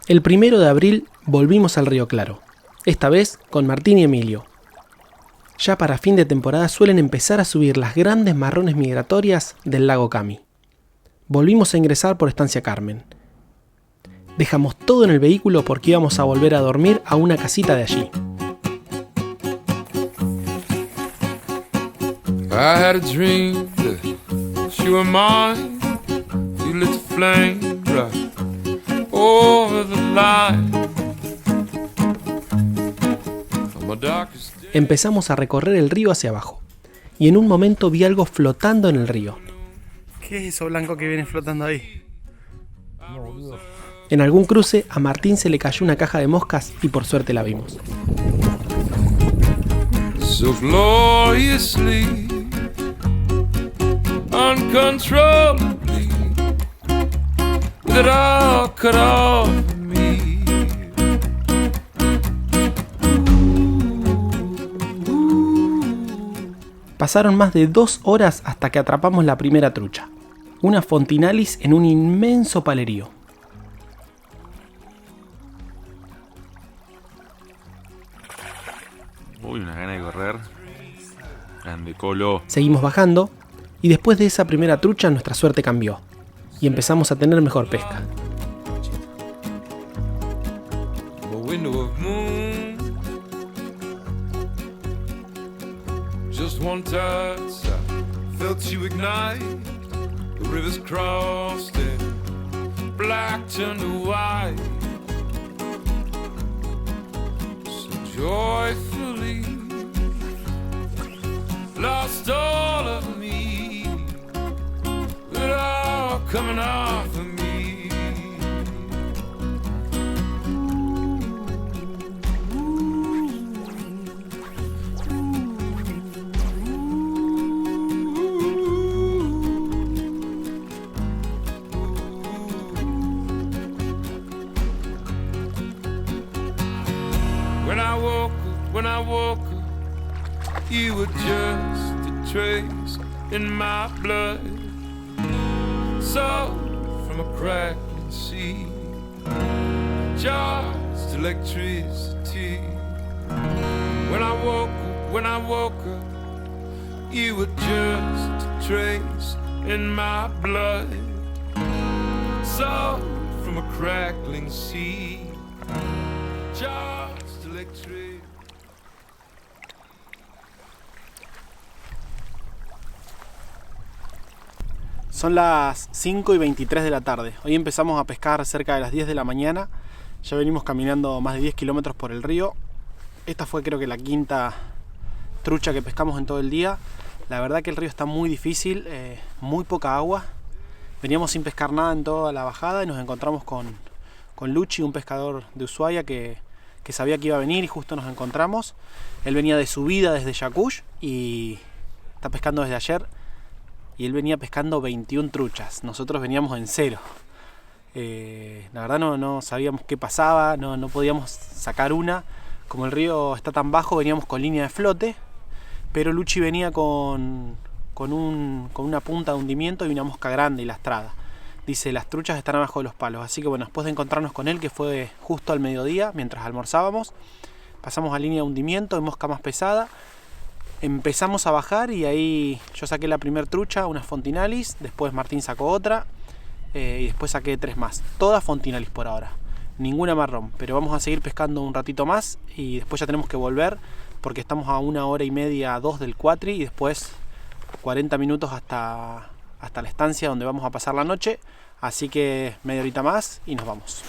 El 1 de abril volvimos al Río Claro, esta vez con Martín y Emilio. Ya para fin de temporada suelen empezar a subir las grandes marrones migratorias del lago Cami. Volvimos a ingresar por Estancia Carmen. Dejamos todo en el vehículo porque íbamos a volver a dormir a una casita de allí. I had a dream that you were mine. You lit the flame right over the line. On my darkest day. Empezamos a recorrer el río hacia abajo. Y en un momento vi algo flotando en el río. ¿Qué es eso blanco que viene flotando ahí? En algún cruce a Martín se le cayó una caja de moscas y por suerte la vimos. So gloriously, uncontrollably, that all cut off me. Pasaron más de 2 horas hasta que atrapamos la primera trucha. Una fontinalis en un inmenso palerío. Uy, una gana de correr. Grande colo. Seguimos bajando y después de esa primera trucha nuestra suerte cambió y empezamos a tener mejor pesca. A window of moon. Just one touch, I felt you ignite. The rivers crossed and black turned to white. So joyfully lost all of me, it all coming off of me. When I woke up, you were just a trace in my blood. So from a crackling sea, just electricity. When I woke up, you were just a trace in my blood. So from a crackling sea, just electricity. Son las 5:23 de la tarde. Hoy empezamos a pescar cerca de las 10 de la mañana. Ya venimos caminando más de 10 kilómetros por el río. Esta fue creo que la quinta trucha que pescamos en todo el día. La verdad que el río está muy difícil, muy poca agua. Veníamos sin pescar nada en toda la bajada y nos encontramos con Luchi, un pescador de Ushuaia que sabía que iba a venir y justo nos encontramos. Él venía de subida desde Yacush y está pescando desde ayer. Y él venía pescando 21 truchas, nosotros veníamos en 0. La verdad no sabíamos qué pasaba, no podíamos sacar una. Como el río está tan bajo, veníamos con línea de flote, pero Luchi venía con una punta de hundimiento y una mosca grande y lastrada. Dice, las truchas están abajo de los palos, así que bueno, después de encontrarnos con él, que fue justo al mediodía, mientras almorzábamos, pasamos a línea de hundimiento y mosca más pesada. Empezamos a bajar y ahí yo saqué la primer trucha, una fontinalis, después Martín sacó otra y después saqué 3 más. Todas fontinalis por ahora, ninguna marrón, pero vamos a seguir pescando un ratito más y después ya tenemos que volver porque estamos a 1 hora y media, 2 del Cuatri y después 40 minutos hasta la estancia donde vamos a pasar la noche, así que media horita más y nos vamos.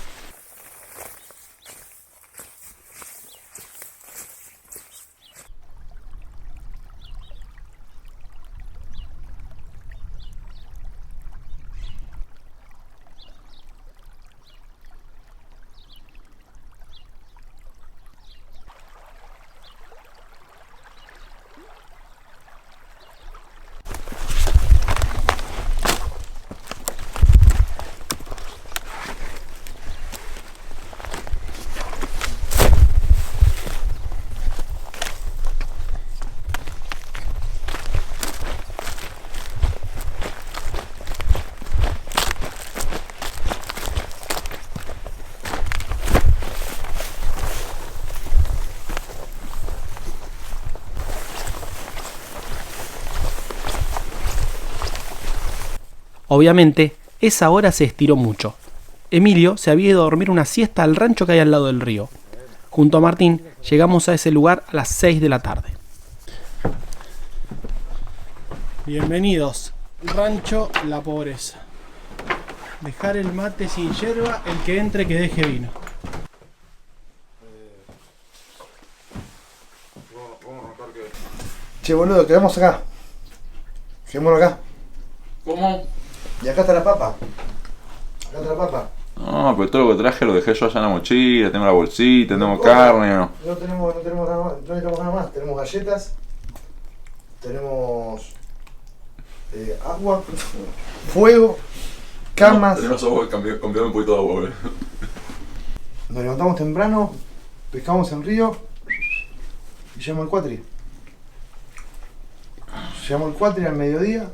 Obviamente, esa hora se estiró mucho. Emilio se había ido a dormir una siesta al rancho que hay al lado del río. Junto a Martín, llegamos a ese lugar a las 6 de la tarde. Bienvenidos. Rancho La Pobreza. Dejar el mate sin yerba, el que entre que deje vino. Che, boludo, quedamos acá. Quedémonos acá. ¿Cómo? Y acá está la papa. Acá está la papa. No, pero todo lo que traje lo dejé yo allá en la mochila, tengo la bolsita, tengo carne, ¿no? No tenemos nada más, no necesitamos nada más. Tenemos galletas, tenemos agua, fuego, camas. Tenemos agua, cambiame un poquito de agua, boludo. Nos levantamos temprano, pescamos en río y llegamos al cuatri. Llegamos al cuatri al mediodía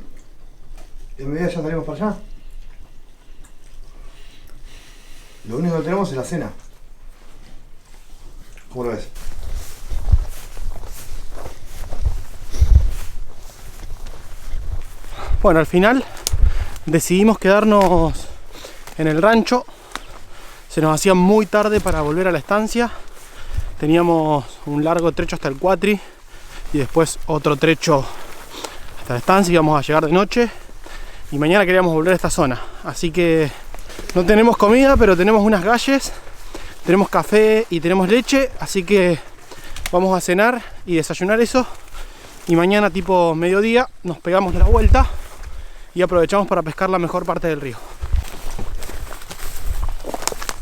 y al mediodía ya salimos para allá. Lo único que tenemos es la cena. ¿Cómo lo ves? Bueno, al final decidimos quedarnos en el rancho. Se nos hacía muy tarde para volver a la estancia. Teníamos un largo trecho hasta el cuatri y después otro trecho hasta la estancia. Íbamos a llegar de noche y mañana queríamos volver a esta zona. Así que no tenemos comida, pero tenemos unas galles, tenemos café y tenemos leche. Así que vamos a cenar y desayunar eso. Y mañana tipo mediodía nos pegamos la vuelta y aprovechamos para pescar la mejor parte del río.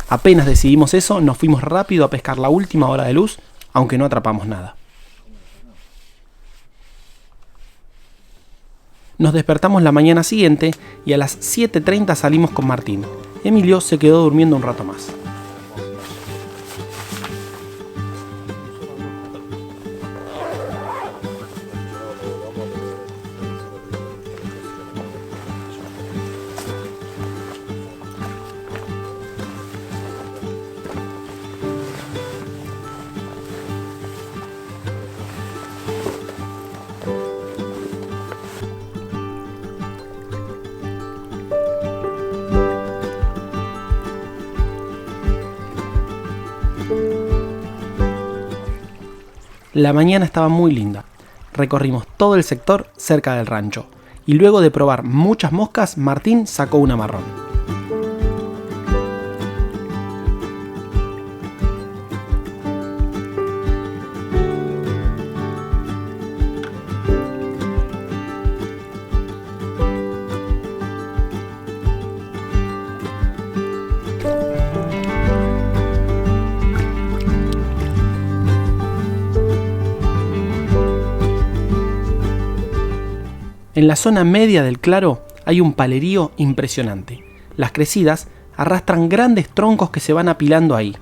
Apenas decidimos eso, nos fuimos rápido a pescar la última hora de luz, aunque no atrapamos nada. Nos despertamos la mañana siguiente y a las 7:30 salimos con Martín. Emilio se quedó durmiendo un rato más. La mañana estaba muy linda. Recorrimos todo el sector cerca del rancho y luego de probar muchas moscas, Martín sacó una marrón. En la zona media del claro hay un palerío impresionante. Las crecidas arrastran grandes troncos que se van apilando ahí.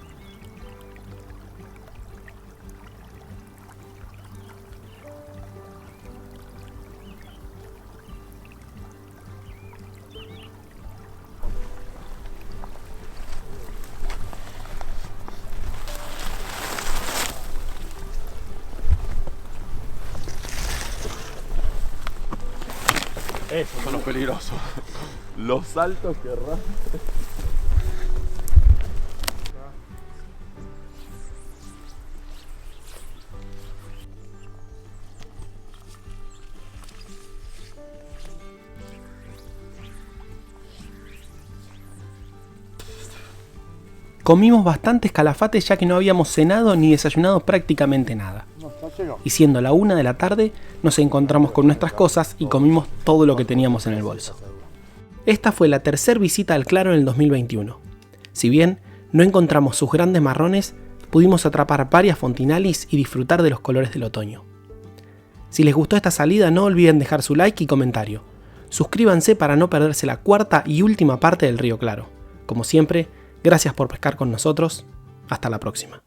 Esos son los peligrosos. Los saltos que arrastran. Comimos bastantes calafates ya que no habíamos cenado ni desayunado prácticamente nada. Y siendo la 1 de la tarde, nos encontramos con nuestras cosas y comimos todo lo que teníamos en el bolso. Esta fue la tercera visita al claro en el 2021. Si bien no encontramos sus grandes marrones, pudimos atrapar varias fontinalis y disfrutar de los colores del otoño. Si les gustó esta salida, no olviden dejar su like y comentario. Suscríbanse para no perderse la cuarta y última parte del Río Claro. Como siempre, gracias por pescar con nosotros. Hasta la próxima.